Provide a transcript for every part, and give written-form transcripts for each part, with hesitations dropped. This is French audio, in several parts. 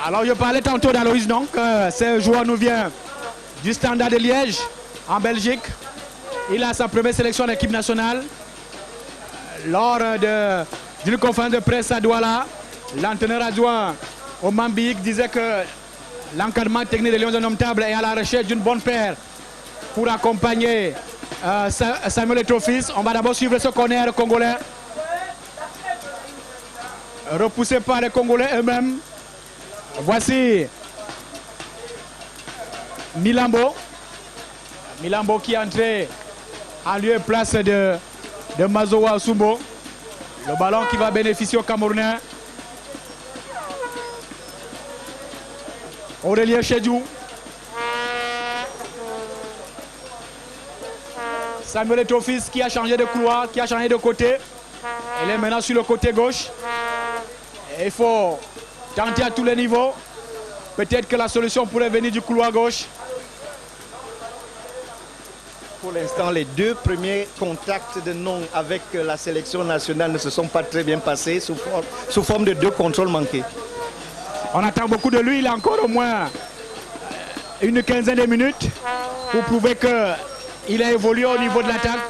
Alors je parlais tantôt d'Aloïs, donc ce joueur nous vient du Standard de Liège en Belgique. Il a sa première sélection en équipe nationale. Lors d'une conférence de presse à Douala, l'entraîneur adjoint au Mambik disait que l'encadrement technique des Lions Indomptables est à la recherche d'une bonne paire pour accompagner Samuel Eto'o-Fils. On va d'abord suivre ce corner congolais. Repoussé par les Congolais eux-mêmes. Voici Milambo. Milambo qui est entré en lieu et place de Mazowa Sumbo. Le ballon qui va bénéficier aux Camerounais. Aurélien Chedjou. Samuel Eto'o-Fils qui a changé de couloir, qui a changé de côté. Il est maintenant sur le côté gauche. Et il faut tenter à tous les niveaux. Peut-être que la solution pourrait venir du couloir gauche. Pour l'instant, les deux premiers contacts de Nong avec la sélection nationale ne se sont pas très bien passés sous forme de 2 contrôles manqués. On attend beaucoup de lui. Il a encore au moins une quinzaine de minutes pour prouver qu'il a évolué au niveau de l'attaque.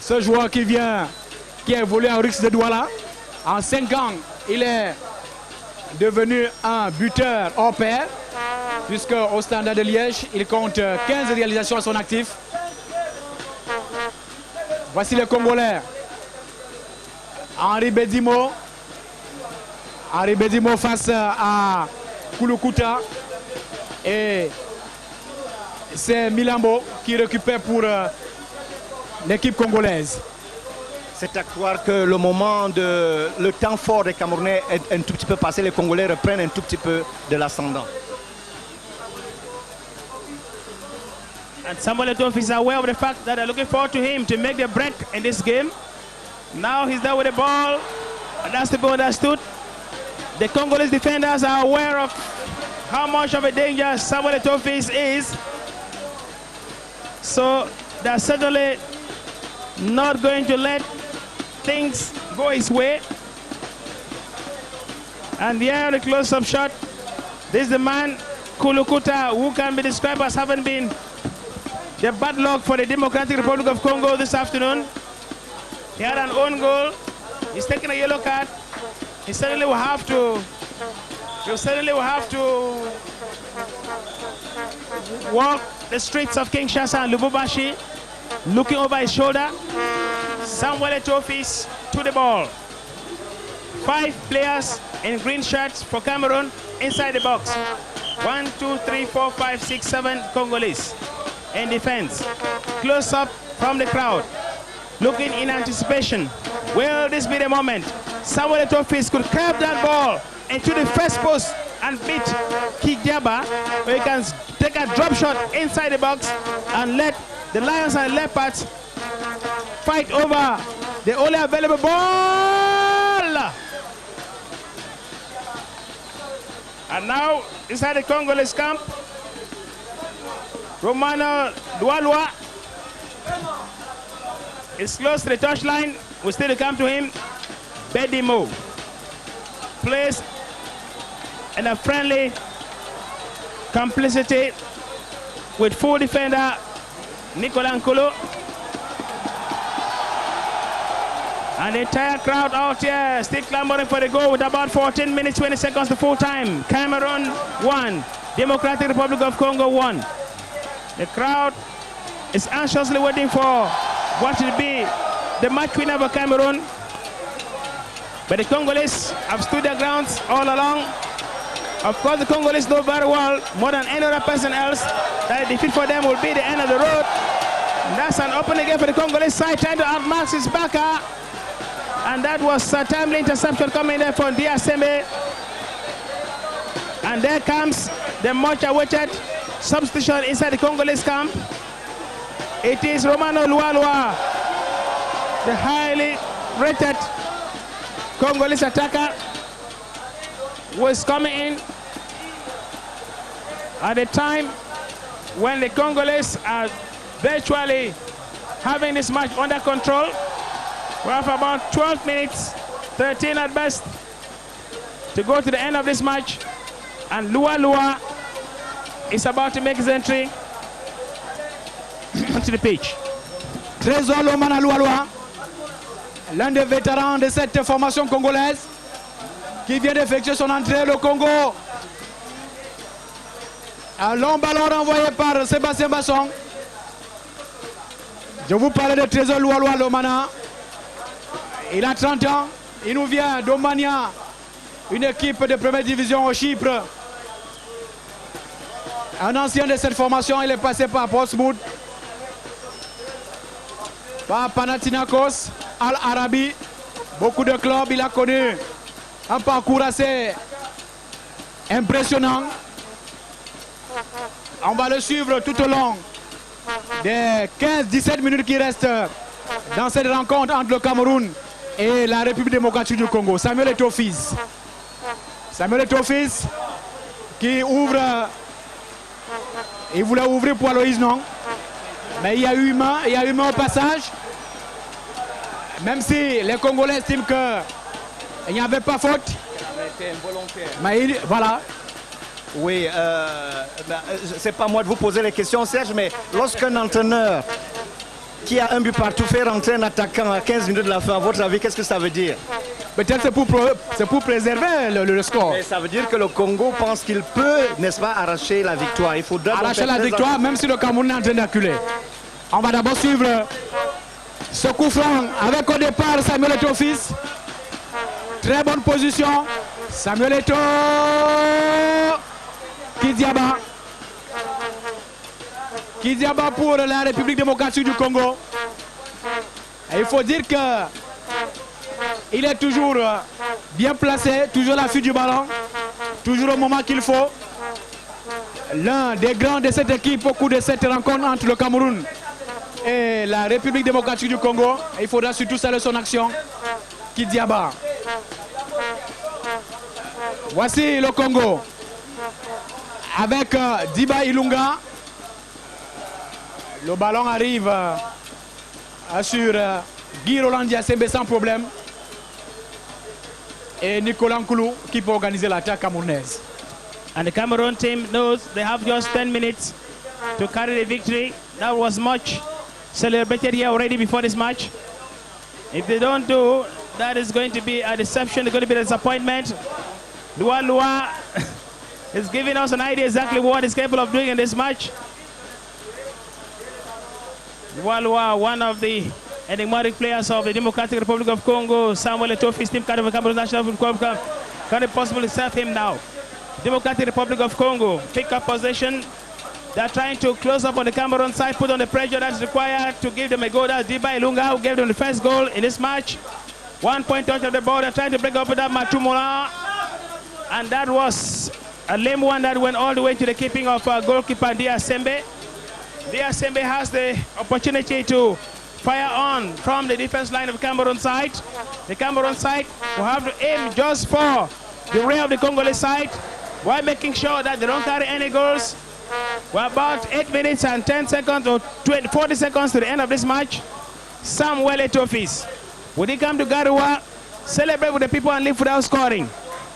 Ce joueur qui a évolué en Rix de Douala. En 5 ans, il est devenu un buteur hors pair, puisque au Standard de Liège, il compte 15 réalisations à son actif. Voici le Congolais. Henri Bedimo. Henri Bedimo face à Kouloukuta. Et c'est Milambo qui récupère pour l'équipe congolaise. C'est à croire que le temps fort des Camerounais est un tout petit peu passé. Les Congolais reprennent un tout petit peu de l'ascendant. And Samuel Eto'o is aware of the fact that they're looking forward to him to make the break in this game. Now he's there with the ball, and that's to be understood. The Congolese defenders are aware of how much of a danger Samuel Eto'o is. So they're certainly not going to let things go his way. And here the close-up shot. This is the man, Kouloukuta, who can be described as having been the bad luck for the Democratic Republic of Congo this afternoon. He had an own goal. He's taking a yellow card. He certainly will have to walk the streets of Kinshasa and Lubumbashi, looking over his shoulder. Samuel Eto'o to the ball. 5 players in green shirts for Cameroon inside the box. 1, 2, 3, 4, 5, 6, 7 Congolese in defense. Close up from the crowd, looking in anticipation. Will this be the moment Samuel Eto'o could curve that ball into the first post and beat Kidiaba, where he can take a drop shot inside the box and let the Lions and Leopards fight over the only available ball. And now inside the Congolese camp, Romano Doualoua is close to the touchline. We still come to him. Bedimo plays in a friendly complicity with full defender Nicolas Nkolo. And the entire crowd out here still clamoring for the goal with about 14 minutes, 20 seconds to full time. Cameroon 1, Democratic Republic of Congo 1. The crowd is anxiously waiting for what will be the match winner for Cameroon. But the Congolese have stood their grounds all along. Of course, the Congolese know very well, more than any other person else, that a defeat for them will be the end of the road. And that's an open again for the Congolese side, trying to outmark his backer. And that was a timely interception coming there from Diasembe. And there comes the much awaited substitution inside the Congolese camp. It is Romano Doualoua, the highly rated Congolese attacker, who is coming in at a time when the Congolese are virtually having this match under control. We have about 12 minutes, 13 at best, to go to the end of this match. And Lua Lua is about to make his entry onto the pitch. Trésor Lomana Loualoua, l'un des vétérans de cette formation congolaise, qui vient d'effectuer son entrée au Congo. Un long ballon renvoyé par Sébastien Basson. Je vous parlais de Trésor Loualoua Lomana. Il a 30 ans. Il nous vient d'Omania, une équipe de première division au Chypre. Un ancien de cette formation, il est passé par Portsmouth, par Panathinaikos, Al-Arabi. Beaucoup de clubs, il a connu un parcours assez impressionnant. On va le suivre tout au long des 15-17 minutes qui restent dans cette rencontre entre le Cameroun et la République démocratique du Congo. Samuel Eto'o-Fils. Samuel Eto'o-Fils qui ouvre. Il voulait ouvrir pour Aloïs, non. Mais il y a eu humain au passage. Même si les Congolais estiment qu'il n'y avait pas faute. C'était involontaire. Mais voilà. Oui, c'est pas moi de vous poser les questions, Serge, mais lorsqu'un entraîneur qui a un but partout fait rentrer un attaquant à 15 minutes de la fin, à votre avis, qu'est-ce que ça veut dire? Peut-être c'est pour préserver le score. Mais ça veut dire que le Congo pense qu'il peut, n'est-ce pas, arracher la victoire. Il faudra Arracher la victoire, même si le Cameroun est en train d'acculer. On va d'abord suivre ce coup franc avec au départ Samuel Eto'o-Fils. Très bonne position. Samuel Eto'o. Kidiaba. Kidiaba pour la République démocratique du Congo. Et il faut dire qu'il est toujours bien placé, toujours à l'affût du ballon, toujours au moment qu'il faut. L'un des grands de cette équipe au cours de cette rencontre entre le Cameroun et la République démocratique du Congo. Et il faudra surtout saluer son action. Kidiaba. Voici le Congo avec Diba Ilunga. Le ballon arrive sur Guy Roland Diasembe sans problème. Et Nicolas Nkoulou qui peut organiser l'attaque camerounaise. And the Cameroon team knows they have just 10 minutes to carry the victory. That was much celebrated here already before this match. If they don't do, that is going to be a deception. It's going to be a disappointment. Lua Lua is giving us an idea exactly what he's capable of doing in this match. Lua Lua, one of the enigmatic players of the Democratic Republic of Congo, Samuel Eto'o-Fils, team captain of the Cameroon National Football Club. Can it possibly serve him now? Democratic Republic of Congo pick up possession. They're trying to close up on the Cameroon side, put on the pressure that's required to give them a goal. That's Diba Ilunga who gave them the first goal in this match. 1 point touch of the ball. They're trying to break up with that Matumula. And that was a lame one that went all the way to the keeping of goalkeeper Diasembe. Diasembe has the opportunity to fire on from the defense line of Cameroon side. The Cameroon side will have to aim just for the rear of the Congolese side while making sure that they don't carry any goals. We're about 8 minutes and 10 seconds or 40 seconds to the end of this match. Samuel Eto'o-Fils. Would he come to Garoua, celebrate with the people and leave without scoring?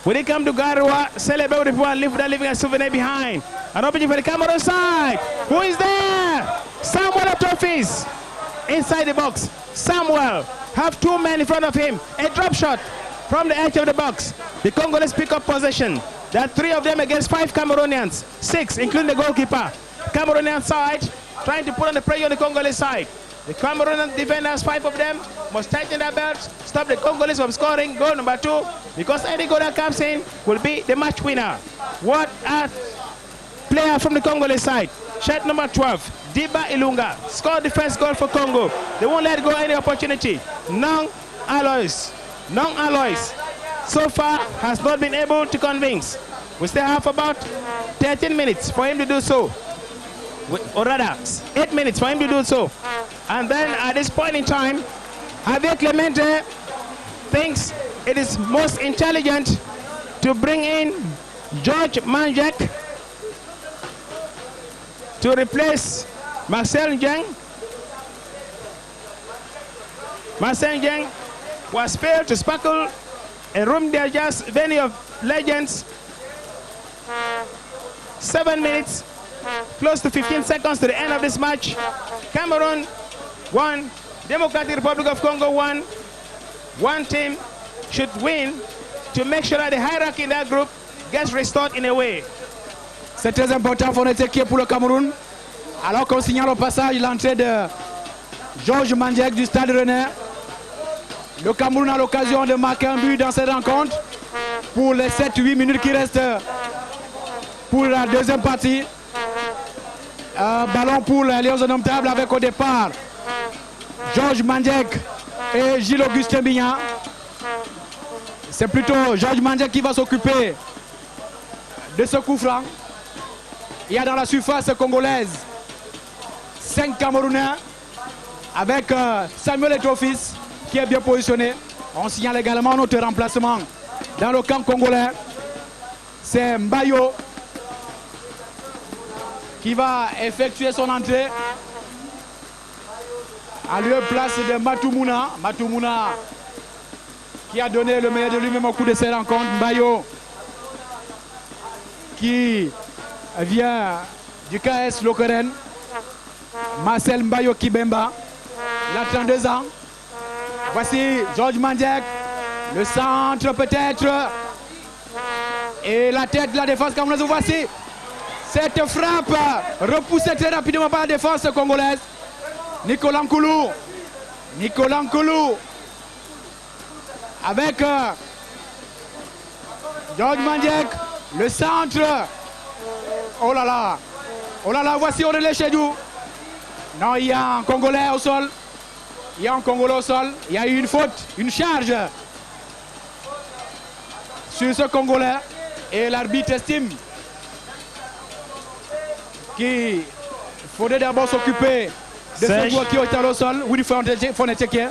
Would he come to Garoua, celebrate with the people and leave without leaving a souvenir behind? An opening for the Cameroon side. Who is there? Samuel Eto'o-Fils. Inside the box. Samuel have 2 men in front of him. A drop shot from the edge of the box. The Congolese pick up possession. There are 3 of them against 5 Cameroonians. 6, including the goalkeeper. Cameroonian side trying to put on the pressure on the Congolese side. The Cameroonian defenders, 5 of them, must tighten their belts, stop the Congolese from scoring goal number 2, because any goal that comes in will be the match winner. What a player from the Congolese side. Shirt number 12, Diba Ilunga, scored the first goal for Congo. They won't let go any opportunity. Nong Alois. So far has not been able to convince. We still have about 13 minutes for him to do so. Or rather, 8 minutes for him to do so. And then at this point in time, Javier Clemente thinks it is most intelligent to bring in George Manjek to replace Marcel Njeng. Marcel Njeng was failed to sparkle a room there just venue of legends 7 minutes, close to 15 seconds to the end of this match. Cameroon 1, Democratic Republic of Congo 1. One team should win to make sure that the hierarchy in that group gets restored in a way. C'est très important pour notre équipe pour le Cameroun. Alors qu'on signale au passage l'entrée de Georges Mandiek du Stade Rennais. Le Cameroun a l'occasion de marquer un but dans cette rencontre pour les 7-8 minutes qui restent pour la deuxième partie. Un ballon pour les Lions indomptables avec au départ Georges Mandiek et Gilles-Augustin Bignan. C'est plutôt Georges Mandiek qui va s'occuper de ce coup franc. Il y a dans la surface congolaise 5 Camerounais avec Samuel Eto'o-Fils qui est bien positionné. On signale également notre remplacement dans le camp congolais. C'est Mbayo qui va effectuer son entrée en lieu place de Matumuna. Matumuna qui a donné le meilleur de lui-même au cours de ces rencontres. Mbayo qui vient du KS Lokeren. Marcel Mbayo Kibemba. Il a 32 ans. Voici Georges Mandiek. Le centre peut-être. Et la tête de la défense camerounaise. Voici cette frappe repoussée très rapidement par la défense congolaise. Nicolas Nkoulou. Nicolas Nkoulou. Avec Georges Mandiek. Le centre. Oh là là. Oh là là, voici Aurélien Chedou. Non, il y a un Congolais au sol. Il y a un Congolais au sol. Il y a eu une faute, une charge sur ce Congolais. Et l'arbitre estime qu'il faudrait d'abord s'occuper de ce joueur qui est au sol. Willy Foneteke.